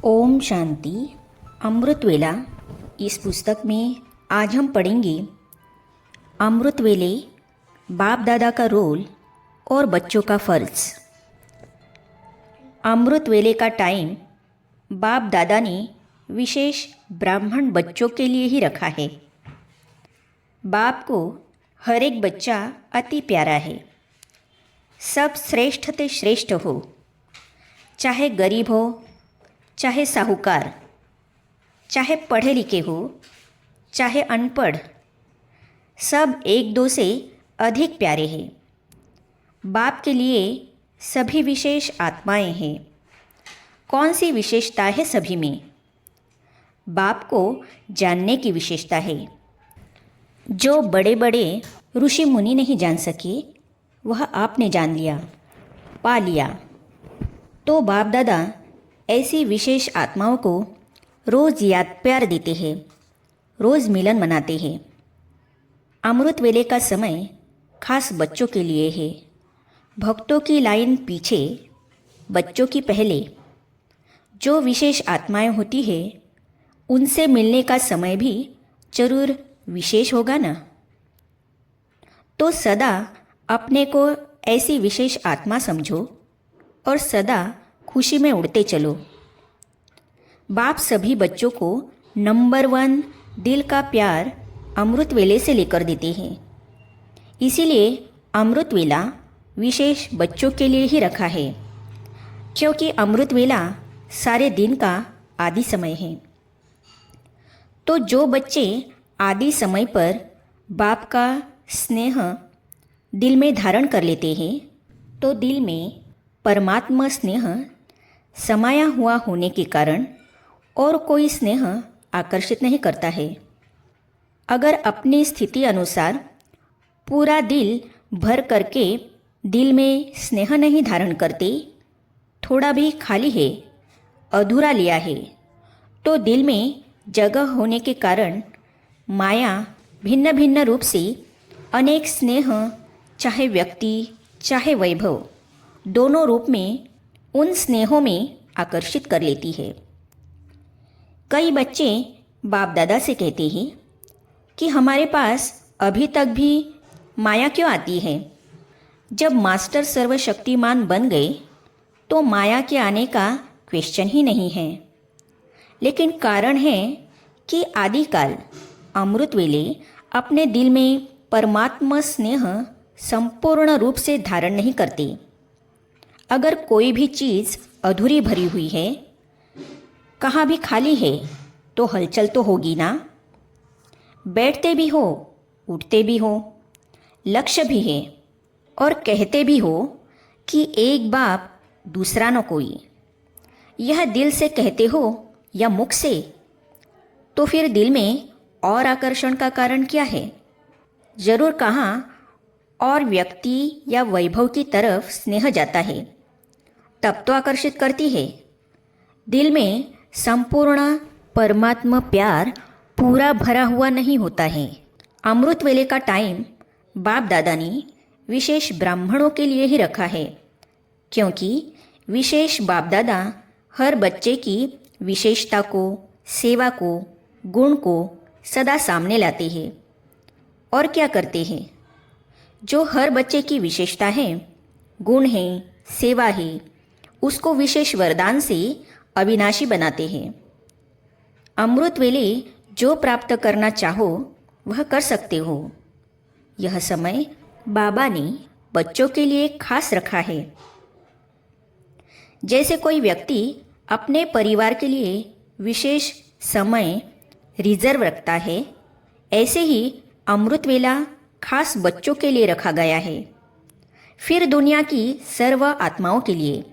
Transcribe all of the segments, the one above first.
ओम शांति। अमृत वेला। इस पुस्तक में आज हम पढ़ेंगे अमृत वेले, बाप दादा का रोल और बच्चों का फ़र्ज। अमृत वेले का टाइम बाप दादा ने विशेष ब्राह्मण बच्चों के लिए ही रखा है। बाप को हर एक बच्चा अति प्यारा है। सब श्रेष्ठ ते श्रेष्ठ हो, चाहे गरीब हो, चाहे साहूकार, चाहे पढ़े लिखे हो, चाहे अनपढ़, सब एक दो से अधिक प्यारे हैं। बाप के लिए सभी विशेष आत्माएं हैं। कौन सी विशेषता है सभी में? बाप को जानने की विशेषता है। जो बड़े बड़े ऋषि मुनि नहीं जान सके, वह आपने जान लिया, पा लिया। तो बाप दादा ऐसी विशेष आत्माओं को रोज़ याद प्यार देते हैं, रोज़ मिलन मनाते हैं। अमृत वेले का समय खास बच्चों के लिए है। भक्तों की लाइन पीछे, बच्चों की पहले। जो विशेष आत्माएं होती है, उनसे मिलने का समय भी जरूर विशेष होगा ना। तो सदा अपने को ऐसी विशेष आत्मा समझो और सदा खुशी में उड़ते चलो। बाप सभी बच्चों को नंबर 1 दिल का प्यार अमृत वेले से लेकर देते हैं। इसीलिए अमृत वेला विशेष बच्चों के लिए ही रखा है, क्योंकि अमृत वेला सारे दिन का आदि समय है। तो जो बच्चे आदि समय पर बाप का स्नेह दिल में धारण कर लेते हैं, तो दिल में परमात्मा स्नेह समाया हुआ होने के कारण और कोई स्नेह आकर्षित नहीं करता है। अगर अपनी स्थिति अनुसार पूरा दिल भर करके दिल में स्नेह नहीं धारण करते, थोड़ा भी खाली है, अधूरा लिया है, तो दिल में जगह होने के कारण माया भिन्न भिन्न रूप से अनेक स्नेह, चाहे व्यक्ति चाहे वैभव, दोनों रूप में उन स्नेहों में आकर्षित कर लेती है। कई बच्चे बाप दादा से कहते हैं कि हमारे पास अभी तक भी माया क्यों आती है? जब मास्टर सर्वशक्तिमान बन गए तो माया के आने का क्वेश्चन ही नहीं है। लेकिन कारण है कि आदिकाल अमृत वेले अपने दिल में परमात्मा स्नेह संपूर्ण रूप से धारण नहीं करते। अगर कोई भी चीज़ अधूरी भरी हुई है, कहाँ भी खाली है, तो हलचल तो होगी ना। बैठते भी हो, उठते भी हो, लक्ष्य भी है और कहते भी हो कि एक बाप दूसरा न कोई। यह दिल से कहते हो या मुख से, तो फिर दिल में और आकर्षण का कारण क्या है? जरूर कहाँ और व्यक्ति या वैभव की तरफ स्नेह जाता है, तब तो आकर्षित करती है। दिल में संपूर्ण परमात्मा प्यार पूरा भरा हुआ नहीं होता है। अमृत वेले का टाइम बाप दादा ने विशेष ब्राह्मणों के लिए ही रखा है, क्योंकि विशेष बाप दादा हर बच्चे की विशेषता को, सेवा को, गुण को सदा सामने लाते हैं। और क्या करते हैं? जो हर बच्चे की विशेषता है, गुण है, सेवा है, उसको विशेष वरदान से अविनाशी बनाते हैं। अमृत वेले जो प्राप्त करना चाहो वह कर सकते हो। यह समय बाबा ने बच्चों के लिए खास रखा है। जैसे कोई व्यक्ति अपने परिवार के लिए विशेष समय रिजर्व रखता है, ऐसे ही अमृत वेला खास बच्चों के लिए रखा गया है, फिर दुनिया की सर्व आत्माओं के लिए।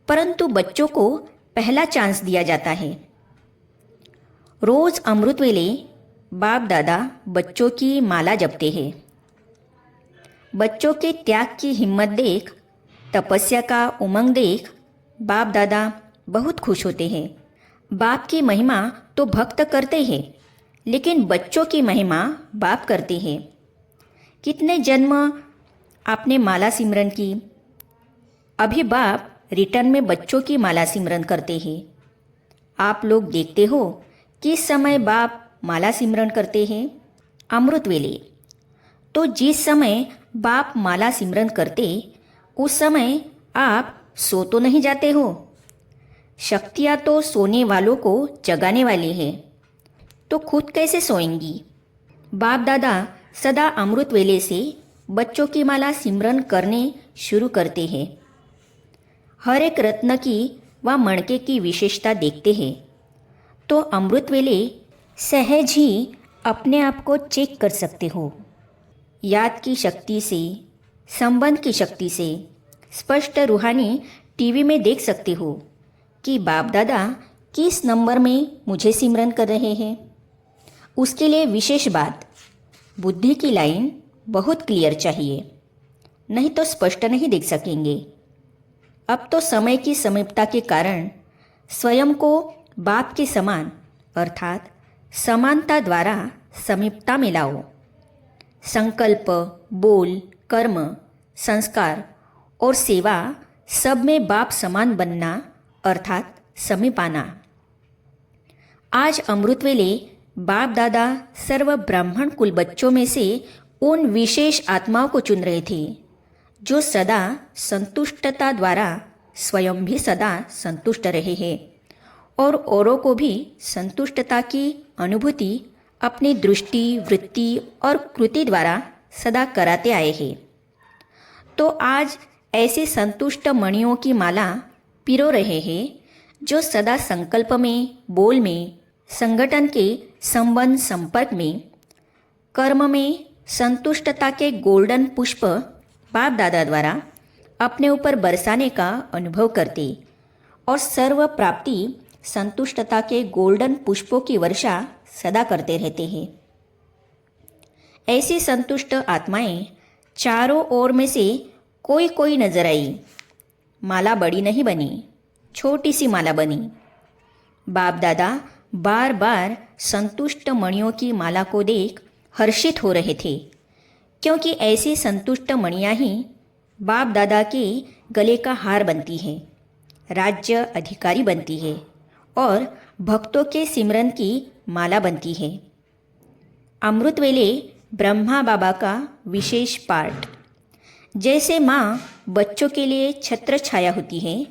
परंतु बच्चों को पहला चांस दिया जाता है। रोज अमृत वेले बाप दादा बच्चों की माला जपते हैं। बच्चों के त्याग की हिम्मत देख, तपस्या का उमंग देख बाप दादा बहुत खुश होते हैं। बाप की महिमा तो भक्त करते हैं, लेकिन बच्चों की महिमा बाप करते हैं। कितने जन्म आपने माला सिमरन की, अभी बाप रिटर्न में बच्चों की माला सिमरन करते हैं। आप लोग देखते हो किस समय बाप माला सिमरन करते हैं? अमृत वेले। तो जिस समय बाप माला सिमरन करते उस समय आप सो तो नहीं जाते हो। शक्तियाँ तो सोने वालों को जगाने वाली है, तो खुद कैसे सोएंगी? बाप दादा सदा अमृत वेले से बच्चों की माला सिमरन करने शुरू करते हैं। हर एक रत्न की व मणके की विशेषता देखते हैं, तो अमृत वेले सहज ही अपने आप को चेक कर सकते हो। याद की शक्ति से, संबंध की शक्ति से स्पष्ट रूहानी टीवी में देख सकते हो कि बाप दादा किस नंबर में मुझे सिमरन कर रहे हैं। उसके लिए विशेष बात, बुद्धि की लाइन बहुत क्लियर चाहिए, नहीं तो स्पष्ट नहीं देख सकेंगे। अब तो समय की समीपता के कारण स्वयं को बाप के समान अर्थात समानता द्वारा समीपता में लाओ। संकल्प, बोल, कर्म, संस्कार और सेवा सब में बाप समान बनना अर्थात समीप आना। आज अमृत वेले बाप दादा सर्व ब्राह्मण कुल बच्चों में से उन विशेष आत्माओं को चुन रहे थे जो सदा संतुष्टता द्वारा स्वयं भी सदा संतुष्ट रहे हैं और औरों को भी संतुष्टता की अनुभूति अपनी दृष्टि, वृत्ति और कृति द्वारा सदा कराते आए हैं। तो आज ऐसे संतुष्ट मणियों की माला पिरो रहे हैं जो सदा संकल्प में, बोल में, संगठन के संबंध संपर्क में, कर्म में संतुष्टता के गोल्डन पुष्प बाप दादा द्वारा अपने ऊपर बरसाने का अनुभव करते और सर्व प्राप्ति संतुष्टता के गोल्डन पुष्पों की वर्षा सदा करते रहते हैं। ऐसी संतुष्ट आत्माएं चारों ओर में से कोई कोई नजर आई। माला बड़ी नहीं बनी, छोटी सी माला बनी। बाप दादा बार बार संतुष्ट मणियों की माला को देख हर्षित हो रहे थे, क्योंकि ऐसी संतुष्ट मणियाँ ही बाप दादा के गले का हार बनती है, राज्य अधिकारी बनती है और भक्तों के सिमरन की माला बनती है। अमृत वेले ब्रह्मा बाबा का विशेष पाठ। जैसे माँ बच्चों के लिए छत्र छाया होती है,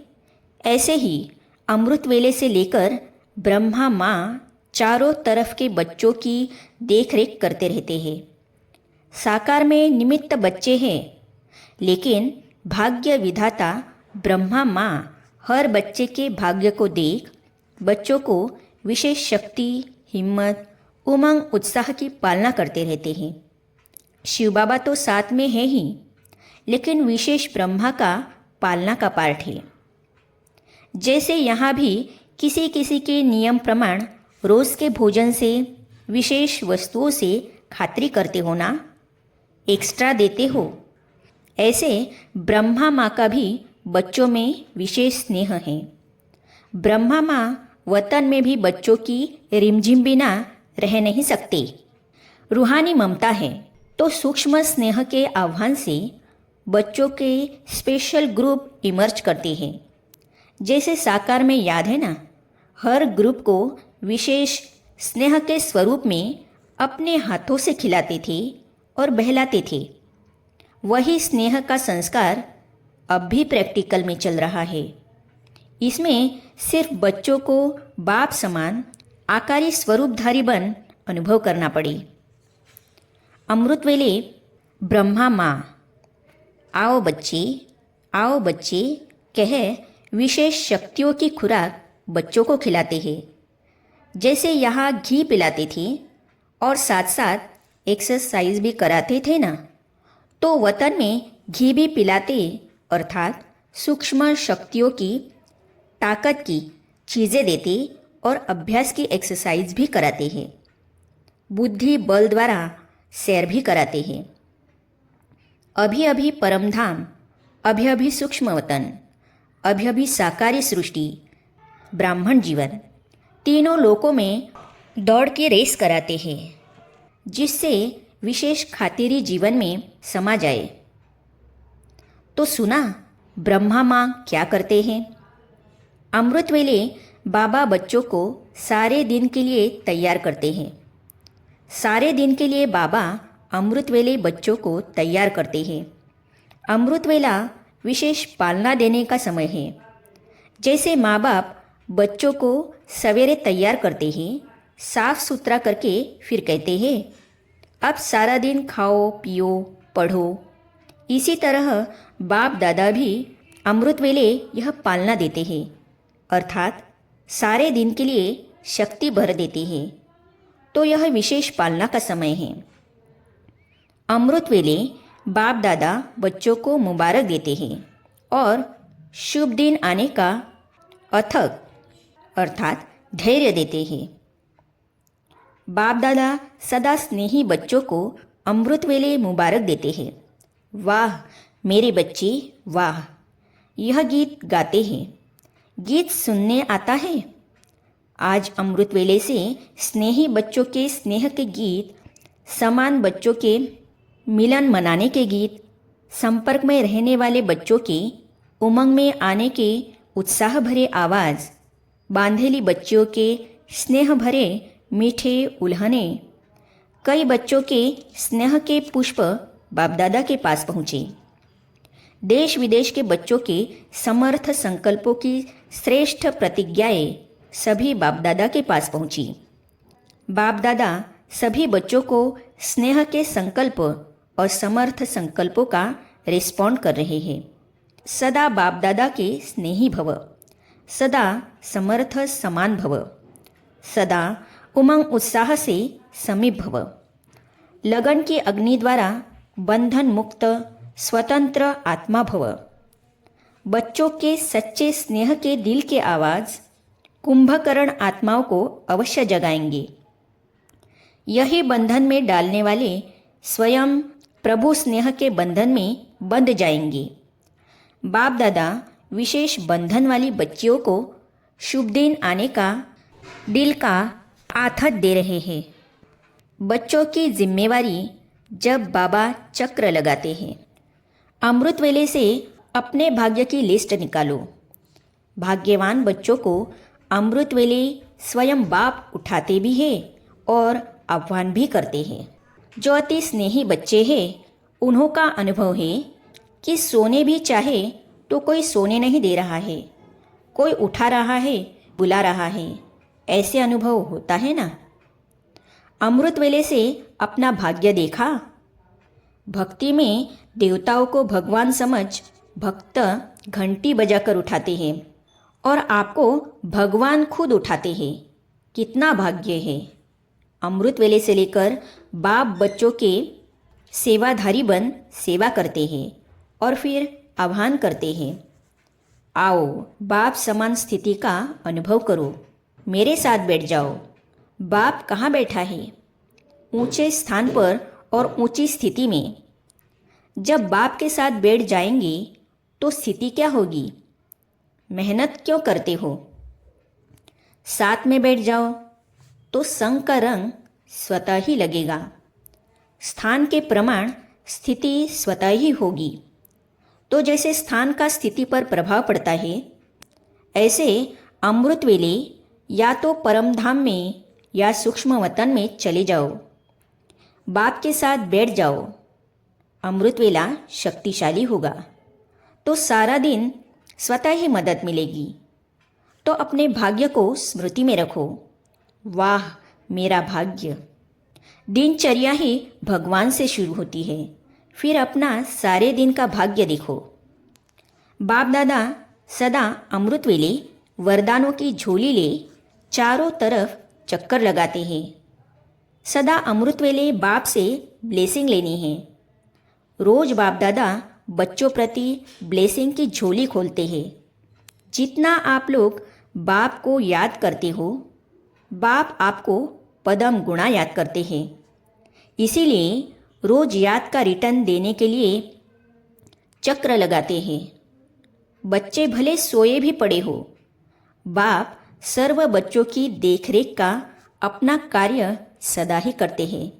ऐसे ही अमृत वेले से लेकर ब्रह्मा माँ चारों तरफ के बच्चों की देखरेख करते रहते हैं। साकार में निमित्त बच्चे हैं, लेकिन भाग्य विधाता ब्रह्मा माँ हर बच्चे के भाग्य को देख बच्चों को विशेष शक्ति, हिम्मत, उमंग, उत्साह की पालना करते रहते हैं। शिव बाबा तो साथ में है ही, लेकिन विशेष ब्रह्मा का पालना का पाठ है। जैसे यहाँ भी किसी किसी के नियम प्रमाण रोज़ के भोजन से, विशेष वस्तुओं से खातिरी करते हो ना, एक्स्ट्रा देते हो, ऐसे ब्रह्मा माँ का भी बच्चों में विशेष स्नेह है। ब्रह्मा माँ वतन में भी बच्चों की रिमझिम बिना रह नहीं सकते। रूहानी ममता है, तो सूक्ष्म स्नेह के आह्वान से बच्चों के स्पेशल ग्रुप इमर्ज करते हैं। जैसे साकार में याद है ना, हर ग्रुप को विशेष स्नेह के स्वरूप में अपने हाथों से खिलाते थे और बहलाते थे। वही स्नेह का संस्कार अब भी प्रैक्टिकल में चल रहा है। इसमें सिर्फ बच्चों को बाप समान आकारी स्वरूपधारी बन अनुभव करना पड़े। अमृत वेले ब्रह्मा माँ आओ बच्चे कह विशेष शक्तियों की खुराक बच्चों को खिलाते हैं। जैसे यहाँ घी पिलाते थे और साथ साथ एक्सरसाइज भी कराते थे ना, तो वतन में घी भी पिलाते अर्थात सूक्ष्म शक्तियों की ताकत की चीज़ें देते और अभ्यास की एक्सरसाइज भी कराते हैं। बुद्धि बल द्वारा सैर भी कराते हैं। अभी अभी परमधाम, अभी अभी सूक्ष्म वतन, अभी अभी साकारी सृष्टि, ब्राह्मण जीवन, तीनों लोकों में दौड़ की रेस कराते हैं, जिससे विशेष खातिरी जीवन में समा जाए। तो सुना ब्रह्मा माँ क्या करते हैं? अमृत वेले बाबा बच्चों को सारे दिन के लिए तैयार करते हैं। सारे दिन के लिए बाबा अमृत वेले बच्चों को तैयार करते हैं। अमृत वेला विशेष पालना देने का समय है। जैसे माँ बाप बच्चों को सवेरे तैयार करते हैं, साफ सुथरा करके फिर कहते हैं अब सारा दिन खाओ पियो पढ़ो। इसी तरह बाप दादा भी अमृत वेले यह पालना देते हैं, अर्थात सारे दिन के लिए शक्ति भर देते हैं। तो यह विशेष पालना का समय है। अमृत वेले बाप दादा बच्चों को मुबारक देते हैं और शुभ दिन आने का अथक अर्थात धैर्य देते हैं। बाप दादा सदा स्नेही बच्चों को अमृत वेले मुबारक देते हैं। वाह मेरे बच्चे वाह, यह गीत गाते हैं। गीत सुनने आता है। आज अमृत वेले से स्नेही बच्चों के स्नेह के गीत, समान बच्चों के मिलन मनाने के गीत, संपर्क में रहने वाले बच्चों के उमंग में आने के उत्साह भरे आवाज़, बांधेली बच्चियों के स्नेह भरे मीठे उल्हने, कई बच्चों के स्नेह के पुष्प बाप दादा के पास पहुँचे। देश विदेश के बच्चों के समर्थ संकल्पों की श्रेष्ठ प्रतिज्ञाएं सभी बाप दादा के पास पहुँची। बाप दादा सभी बच्चों को स्नेह के संकल्प और समर्थ संकल्पों का रिस्पॉन्ड कर रहे हैं। सदा बाप दादा के स्नेही भव, सदा समर्थ समान भव, सदा उमंग उत्साह से समीप भव। लगन की अग्नि द्वारा बंधन मुक्त स्वतंत्र आत्मा भव। बच्चों के सच्चे स्नेह के दिल के आवाज़ कुंभकर्ण आत्माओं को अवश्य जगाएंगे। यही बंधन में डालने वाले स्वयं प्रभु स्नेह के बंधन में बंध जाएंगे। बाप दादा विशेष बंधन वाली बच्चियों को शुभ दिन आने का दिल का आथत दे रहे हैं। बच्चों की जिम्मेवारी जब बाबा चक्र लगाते हैं। अमृत वेले से अपने भाग्य की लिस्ट निकालो। भाग्यवान बच्चों को अमृत वेले स्वयं बाप उठाते भी हैं और आह्वान भी करते हैं। जो अति स्नेही बच्चे हैं उन्हों का अनुभव है कि सोने भी चाहे तो कोई सोने नहीं दे रहा है, कोई उठा रहा है, बुला रहा है। ऐसे अनुभव होता है ना। अमृत वेले से अपना भाग्य देखा। भक्ति में देवताओं को भगवान समझ भक्त घंटी बजाकर उठाते हैं और आपको भगवान खुद उठाते हैं। कितना भाग्य है। अमृत वेले से लेकर बाप बच्चों के सेवाधारी बन सेवा करते हैं और फिर आह्वान करते हैं, आओ बाप समान स्थिति का अनुभव करो, मेरे साथ बैठ जाओ। बाप कहाँ बैठा है? ऊंचे स्थान पर और ऊंची स्थिति में। जब बाप के साथ बैठ जाएंगे तो स्थिति क्या होगी? मेहनत क्यों करते हो? साथ में बैठ जाओ तो संग का रंग स्वतः ही लगेगा। स्थान के प्रमाण स्थिति स्वतः ही होगी। तो जैसे स्थान का स्थिति पर प्रभाव पड़ता है, ऐसे अमृत वेले या तो परमधाम में या सूक्ष्म वतन में चले जाओ। बाप के साथ बैठ जाओ। अमृत वेला शक्तिशाली होगा तो सारा दिन स्वतः ही मदद मिलेगी। तो अपने भाग्य को स्मृति में रखो। वाह मेरा भाग्य। दिनचर्या ही भगवान से शुरू होती है, फिर अपना सारे दिन का भाग्य देखो। बाप दादा सदा अमृत वेले वरदानों की झोली ले चारों तरफ चक्कर लगाते हैं। सदा अमृत वेले बाप से ब्लेसिंग लेनी है। रोज बाप दादा बच्चों प्रति ब्लेसिंग की झोली खोलते हैं। जितना आप लोग बाप को याद करते हो, बाप आपको पदम गुणा याद करते हैं। इसीलिए रोज याद का रिटर्न देने के लिए चक्र लगाते हैं। बच्चे भले सोए भी पड़े हो, बाप सर्व बच्चों की देखरेख का अपना कार्य सदा ही करते हैं।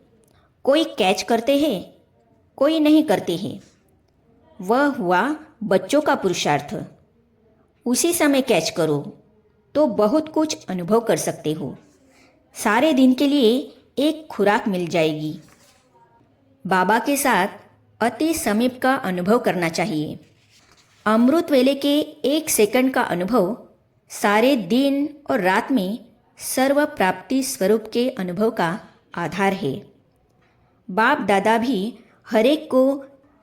कोई कैच करते हैं, कोई नहीं करते हैं। वह हुआ बच्चों का पुरुषार्थ। उसी समय कैच करो। तो बहुत कुछ अनुभव कर सकते हो। सारे दिन के लिए एक खुराक मिल जाएगी। बाबा के साथ अति समीप का अनुभव करना चाहिए। अमृत वेले के 1 सेकंड का अनुभव सारे दिन और रात में सर्व प्राप्ति स्वरूप के अनुभव का आधार है। बाप दादा भी हरेक को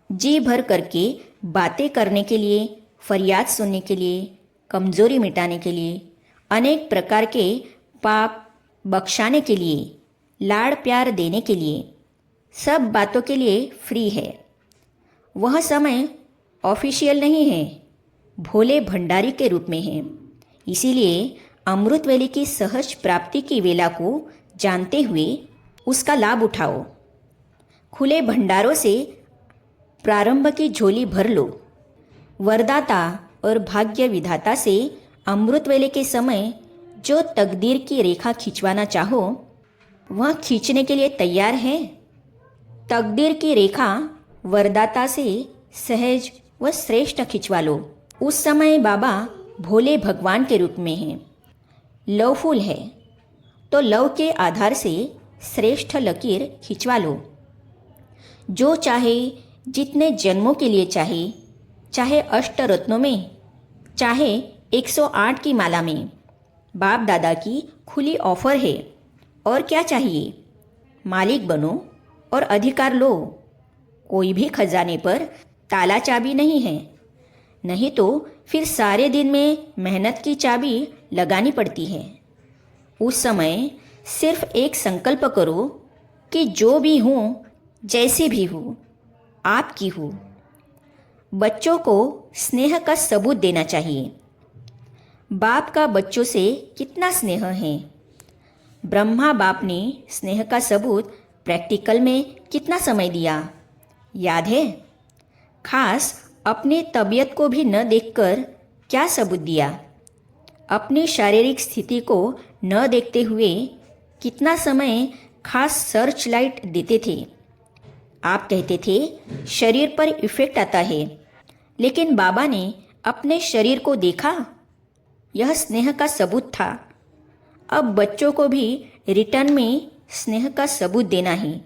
जी भर करके बातें करने के लिए, फरियाद सुनने के लिए, कमज़ोरी मिटाने के लिए, अनेक प्रकार के पाप बख्शाने के लिए, लाड़ प्यार देने के लिए, सब बातों के लिए फ्री है। वह समय ऑफिशियल नहीं है, भोले भंडारी के रूप में है। इसीलिए अमृत वेले की सहज प्राप्ति की वेला को जानते हुए उसका लाभ उठाओ। खुले भंडारों से प्रारंभ की झोली भर लो। वरदाता और भाग्य विधाता से अमृत वेले के समय जो तकदीर की रेखा खींचवाना चाहो वह खींचने के लिए तैयार है। तकदीर की रेखा वरदाता से सहज व श्रेष्ठ खिंचवा लो। उस समय बाबा भोले भगवान के रूप में हैं। लवफुल है तो लव के आधार से श्रेष्ठ लकीर खिंचवा लो। जो चाहे, जितने जन्मों के लिए चाहे, चाहे अष्टरत्नों में, चाहे 108 की माला में, बाप दादा की खुली ऑफर है। और क्या चाहिए? मालिक बनो और अधिकार लो। कोई भी खजाने पर ताला चाबी नहीं है, नहीं तो फिर सारे दिन में मेहनत की चाबी लगानी पड़ती है। उस समय सिर्फ एक संकल्प करो कि जो भी हूँ, जैसी भी हूँ, आपकी हूँ। बच्चों को स्नेह का सबूत देना चाहिए। बाप का बच्चों से कितना स्नेह है। ब्रह्मा बाप ने स्नेह का सबूत प्रैक्टिकल में कितना समय दिया, याद है? खास अपने तबीयत को भी न देखकर क्या सबूत दिया। अपनी शारीरिक स्थिति को न देखते हुए कितना समय खास सर्च लाइट देते थे। आप कहते थे शरीर पर इफ़ेक्ट आता है, लेकिन बाबा ने अपने शरीर को देखा। यह स्नेह का सबूत था। अब बच्चों को भी रिटर्न में स्नेह का सबूत देना है।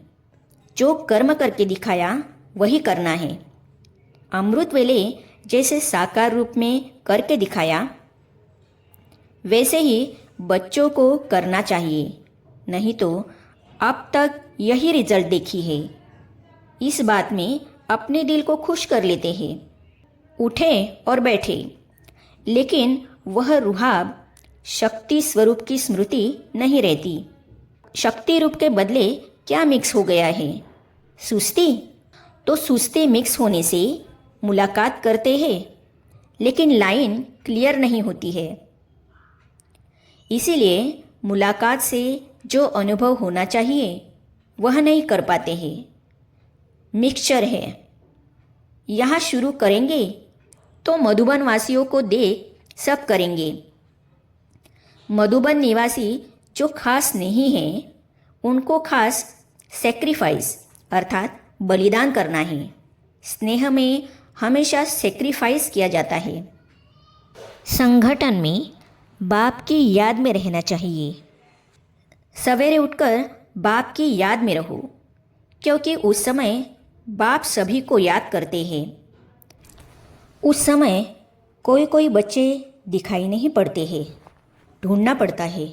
जो कर्म करके दिखाया वही करना है। अमृत वेले जैसे साकार रूप में करके दिखाया, वैसे ही बच्चों को करना चाहिए। नहीं तो अब तक यही रिजल्ट देखी है। इस बात में अपने दिल को खुश कर लेते हैं। उठे और बैठे, लेकिन वह रुहाब शक्ति स्वरूप की स्मृति नहीं रहती। शक्ति रूप के बदले क्या मिक्स हो गया है? सुस्ती। तो सुस्ती मिक्स होने से मुलाकात करते हैं, लेकिन लाइन क्लियर नहीं होती है। इसीलिए मुलाकात से जो अनुभव होना चाहिए वह नहीं कर पाते हैं। मिक्सचर है। यहाँ शुरू करेंगे तो मधुबन वासियों को देख सब करेंगे। मधुबन निवासी जो खास नहीं हैं, उनको खास सेक्रीफाइस अर्थात बलिदान करना है। स्नेह में हमेशा सेक्रीफाइस किया जाता है। संगठन में बाप की याद में रहना चाहिए। सवेरे उठकर बाप की याद में रहो, क्योंकि उस समय बाप सभी को याद करते हैं। उस समय कोई कोई बच्चे दिखाई नहीं पड़ते हैं, ढूंढना पड़ता है।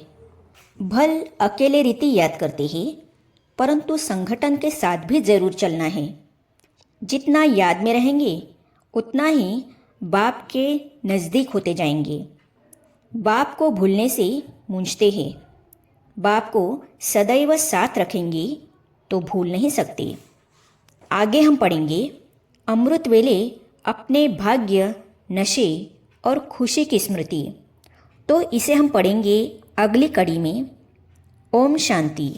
भल अकेले रीति याद करते हैं, परंतु संगठन के साथ भी ज़रूर चलना है। जितना याद में रहेंगे उतना ही बाप के नज़दीक होते जाएंगे। बाप को भूलने से मूंझते हैं। बाप को सदैव साथ रखेंगे तो भूल नहीं सकते। आगे हम पढ़ेंगे अमृत वेले अपने भाग्य, नशे और खुशी की स्मृति। तो इसे हम पढ़ेंगे अगली कड़ी में। ओम शांति।